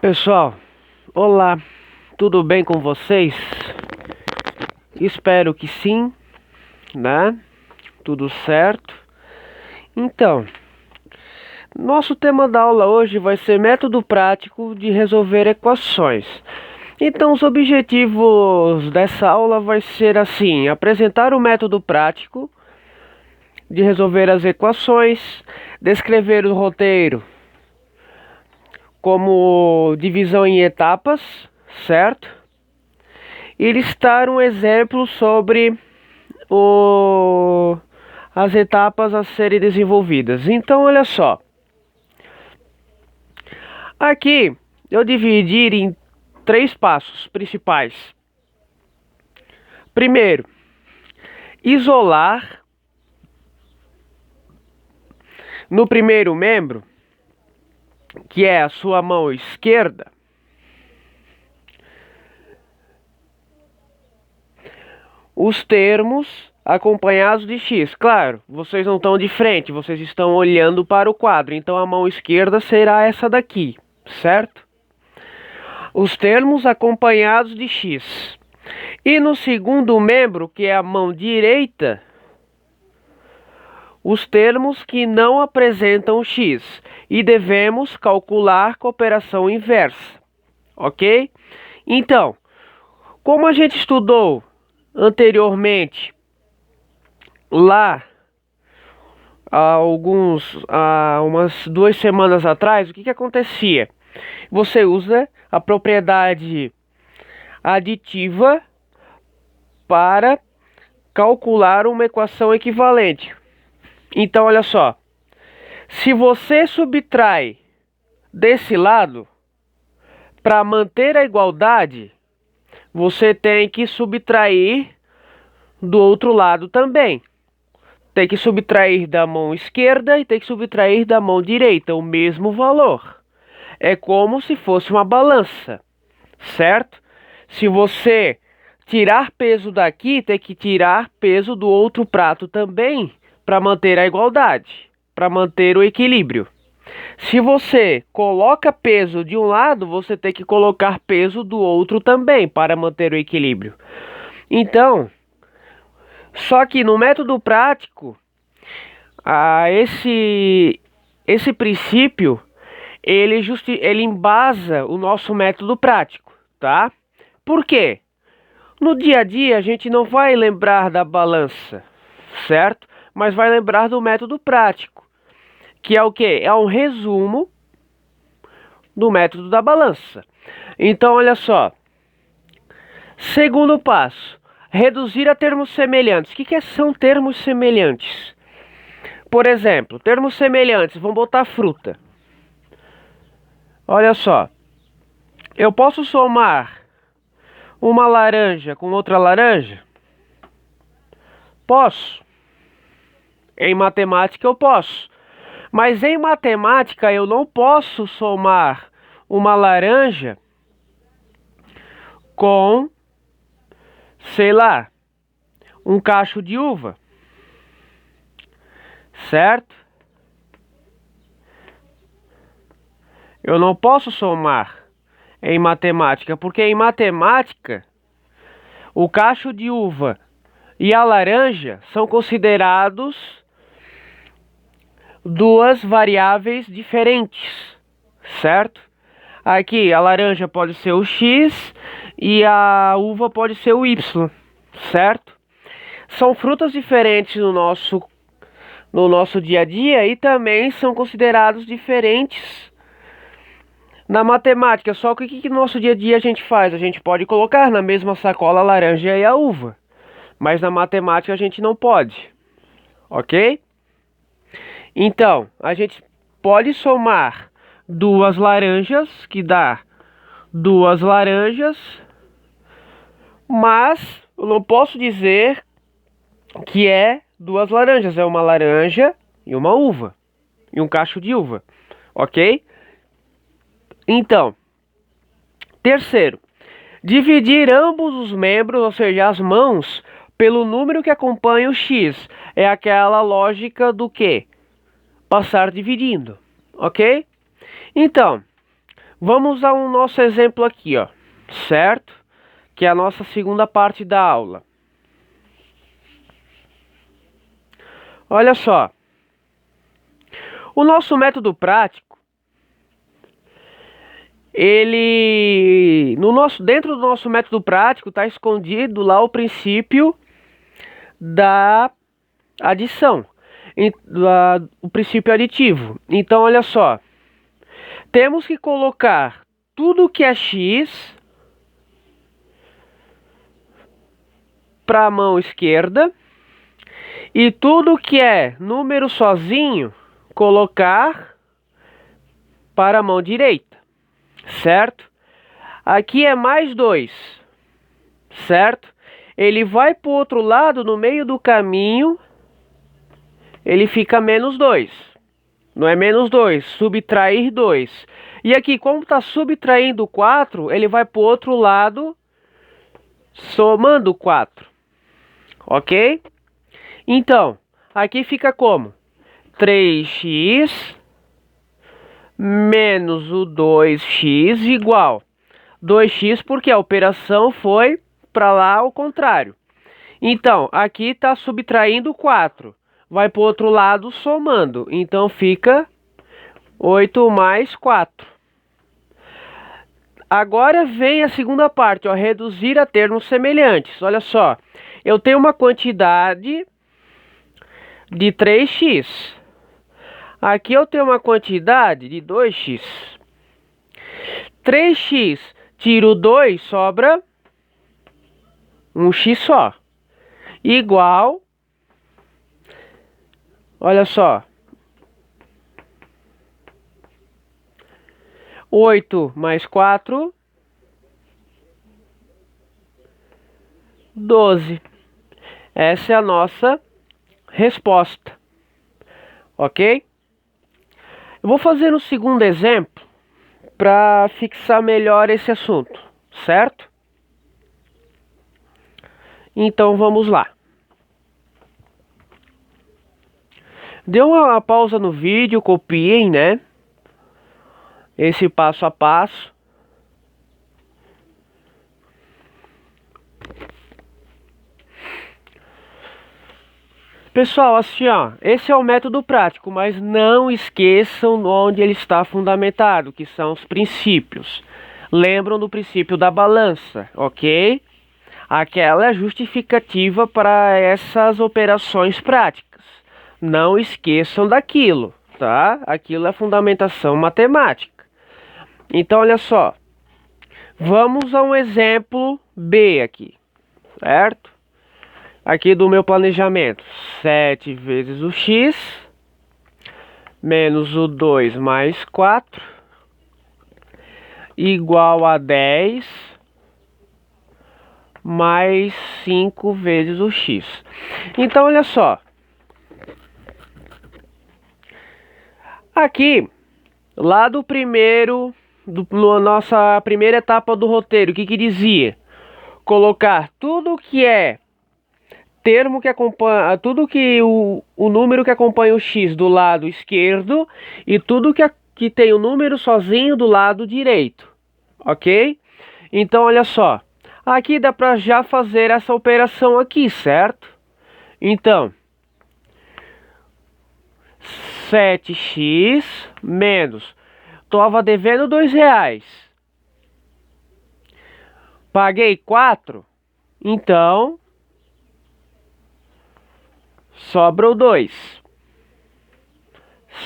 Pessoal, olá, tudo bem com vocês? Espero que sim, né? Tudo certo. Então, nosso tema da aula hoje vai ser método prático de resolver equações. Então, os objetivos dessa aula vai ser assim: apresentar o método prático de resolver as equações, descrever o roteiro como divisão em etapas, certo? E listar um exemplo sobre as etapas a serem desenvolvidas. Então, olha só. Aqui eu dividi em 3 passos principais. Primeiro, isolar no primeiro membro, que é a sua mão esquerda, os termos acompanhados de x. Claro, vocês não estão de frente, vocês estão olhando para o quadro, então a mão esquerda será essa daqui, certo? Os termos acompanhados de x. E no segundo membro, que é a mão direita, os termos que não apresentam x. E devemos calcular com operação inversa, ok? Então, como a gente estudou anteriormente lá umas 2 semanas atrás, o que acontecia? Você usa a propriedade aditiva para calcular uma equação equivalente. Então, olha só. Se você subtrai desse lado, para manter a igualdade, você tem que subtrair do outro lado também. Tem que subtrair da mão esquerda e tem que subtrair da mão direita o mesmo valor. É como se fosse uma balança, certo? Se você tirar peso daqui, tem que tirar peso do outro prato também para manter a igualdade, para manter o equilíbrio. Se você coloca peso de um lado, você tem que colocar peso do outro também para manter o equilíbrio. Então, só que no método prático, esse princípio ele embasa o nosso método prático, tá? Por quê? No dia a dia a gente não vai lembrar da balança, certo? Mas vai lembrar do método prático, que é o quê? É um resumo do método da balança. Então, olha só. Segundo passo, reduzir a termos semelhantes. O que são termos semelhantes? Por exemplo, termos semelhantes, vamos botar fruta. Olha só. Eu posso somar uma laranja com outra laranja? Posso. Em matemática eu posso. Mas em matemática eu não posso somar uma laranja com, sei lá, um cacho de uva. Certo? Eu não posso somar em matemática, porque em matemática o cacho de uva e a laranja são considerados duas variáveis diferentes, certo? Aqui a laranja pode ser o x e a uva pode ser o y, certo? São frutas diferentes no nosso dia a dia e também são considerados diferentes na matemática. Só que o que no nosso dia a dia a gente faz? A gente pode colocar na mesma sacola a laranja e a uva, mas na matemática a gente não pode, ok? Então, a gente pode somar duas laranjas, que dá duas laranjas, mas eu não posso dizer que é duas laranjas, é uma laranja e uma uva, e um cacho de uva, ok? Então, terceiro, dividir ambos os membros, ou seja, as mãos, pelo número que acompanha o x. É aquela lógica do quê? Passar dividindo, ok? Então, Vamos usar o nosso exemplo aqui, ó, certo? Que é a nossa segunda parte da aula. Olha só. O nosso método prático, ele dentro do nosso método prático está escondido lá o princípio da adição, o princípio aditivo. Então, olha só, temos que colocar tudo que é x para a mão esquerda e tudo que é número sozinho colocar para a mão direita, certo? Aqui é mais 2, certo? Ele vai para o outro lado, no meio do caminho, ele fica menos 2. Não é menos 2, subtrair 2. E aqui, como está subtraindo 4, ele vai para o outro lado, somando 4. Ok? Então, aqui fica como? 3x menos o 2x igual 2x, porque a operação foi para lá ao contrário. Então, aqui está subtraindo 4. Vai para o outro lado somando. Então, fica 8 mais 4. Agora vem a segunda parte, ó, reduzir a termos semelhantes. Olha só, eu tenho uma quantidade de 3x. Aqui eu tenho uma quantidade de 2x. 3x tiro 2, sobra 1x só. Igual, olha só, 8 mais 4, 12. Essa é a nossa resposta. Ok? Eu vou fazer um segundo exemplo para fixar melhor esse assunto, certo? Então vamos lá. Dê uma pausa no vídeo, copiem, né? Esse passo a passo. Pessoal, assim, ó, esse é o método prático, mas não esqueçam onde ele está fundamentado, que são os princípios. Lembram do princípio da balança, ok? Aquela é justificativa para essas operações práticas. Não esqueçam daquilo, tá? Aquilo é fundamentação matemática. Então, olha só. Vamos a um exemplo B aqui, certo? Aqui do meu planejamento. 7 vezes o x, menos o 2 mais 4, igual a 10, mais 5 vezes o x. Então, olha só. Aqui, lá do primeiro, na nossa primeira etapa do roteiro, o que dizia? Colocar tudo que é termo que acompanha, tudo que o número que acompanha o x do lado esquerdo e tudo que tem o número sozinho do lado direito, ok? Então, olha só, aqui dá para já fazer essa operação aqui, certo? Então, 7x menos, estava devendo R$2, paguei 4, então sobra o 2,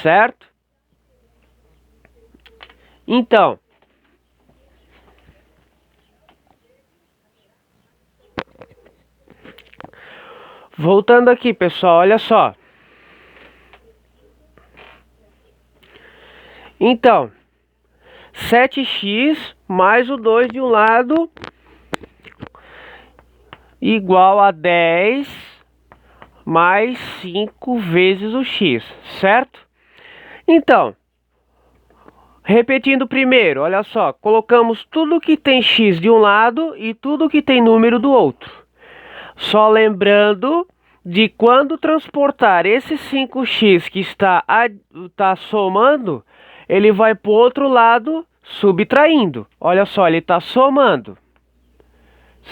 certo? Então, voltando aqui, pessoal, olha só. Então, 7x mais o 2 de um lado igual a 10 mais 5 vezes o x, certo? Então, repetindo primeiro, olha só, colocamos tudo que tem x de um lado e tudo que tem número do outro. Só lembrando de quando transportar esse 5x que está somando, ele vai para o outro lado subtraindo. Olha só, ele está somando,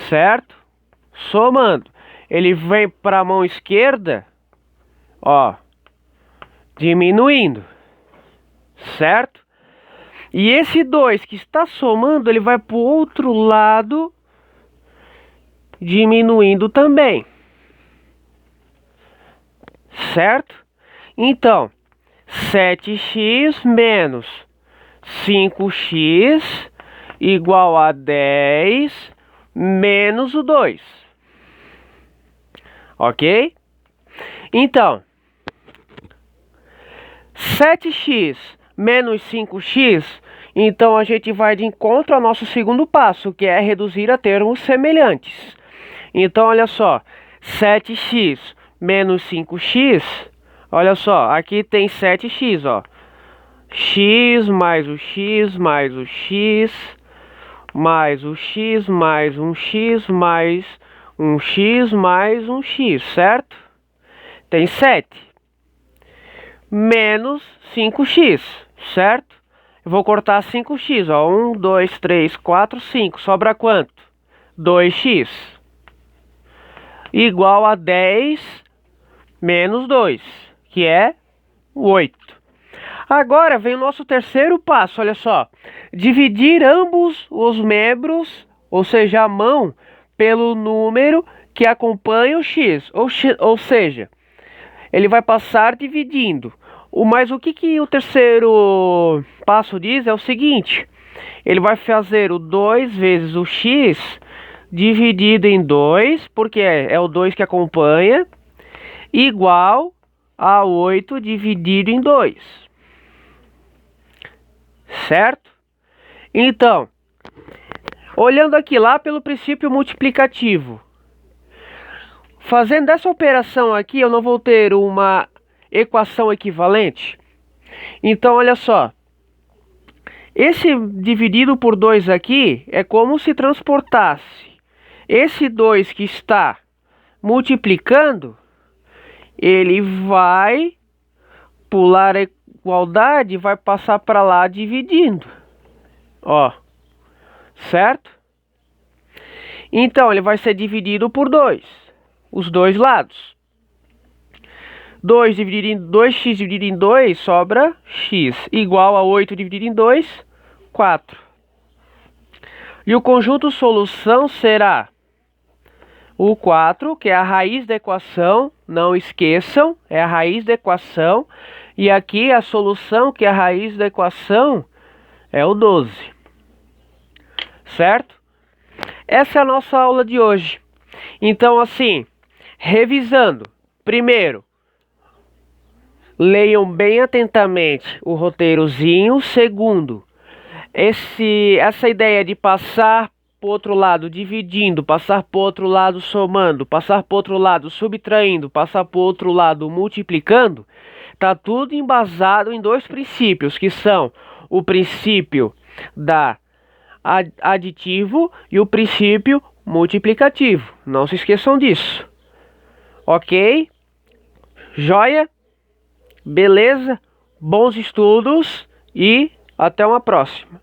certo? Somando. Ele vem para a mão esquerda, ó, diminuindo, certo? E esse 2 que está somando, ele vai para o outro lado, diminuindo também, certo? Então, 7x menos 5x igual a 10 menos o 2. Ok? Então, 7x menos 5x, então a gente vai de encontro ao nosso segundo passo, que é reduzir a termos semelhantes. Então, olha só, 7x menos 5x, olha só, aqui tem 7x, ó. X mais o x mais o x mais o x mais um x mais um x mais um x, certo? Tem 7 menos 5x, certo? Eu vou cortar 5x, ó. 1, 2, 3, 4, 5. Sobra quanto? 2x. Igual a 10 menos 2, que é 8. Agora vem o nosso terceiro passo, olha só. Dividir ambos os membros, ou seja, a mão, pelo número que acompanha o x. Ou seja, ele vai passar dividindo. Mas o que o terceiro passo diz é o seguinte. Ele vai fazer o 2 vezes o x dividido em 2, porque é o 2 que acompanha, igual a 8 dividido em 2. Certo? Então, olhando aqui lá pelo princípio multiplicativo, fazendo essa operação aqui, eu não vou ter uma equação equivalente. Então, olha só. Esse dividido por 2 aqui é como se transportasse esse 2 que está multiplicando, ele vai pular a igualdade e vai passar para lá dividindo. Ó, certo? Então, ele vai ser dividido por 2, os dois lados. 2x dividido em 2 sobra x, igual a 8 dividido em 2, 4. E o conjunto solução será o 4, que é a raiz da equação, não esqueçam, é a raiz da equação. E aqui a solução, que é a raiz da equação, é o 12. Certo? Essa é a nossa aula de hoje. Então, assim, revisando. Primeiro, leiam bem atentamente o roteirozinho. Segundo, essa ideia de passar para o outro lado dividindo, passar para o outro lado somando, passar para o outro lado subtraindo, passar para o outro lado multiplicando, está tudo embasado em dois princípios, que são o princípio da aditivo e o princípio multiplicativo. Não se esqueçam disso. Ok? Joia? Beleza? Bons estudos e até uma próxima.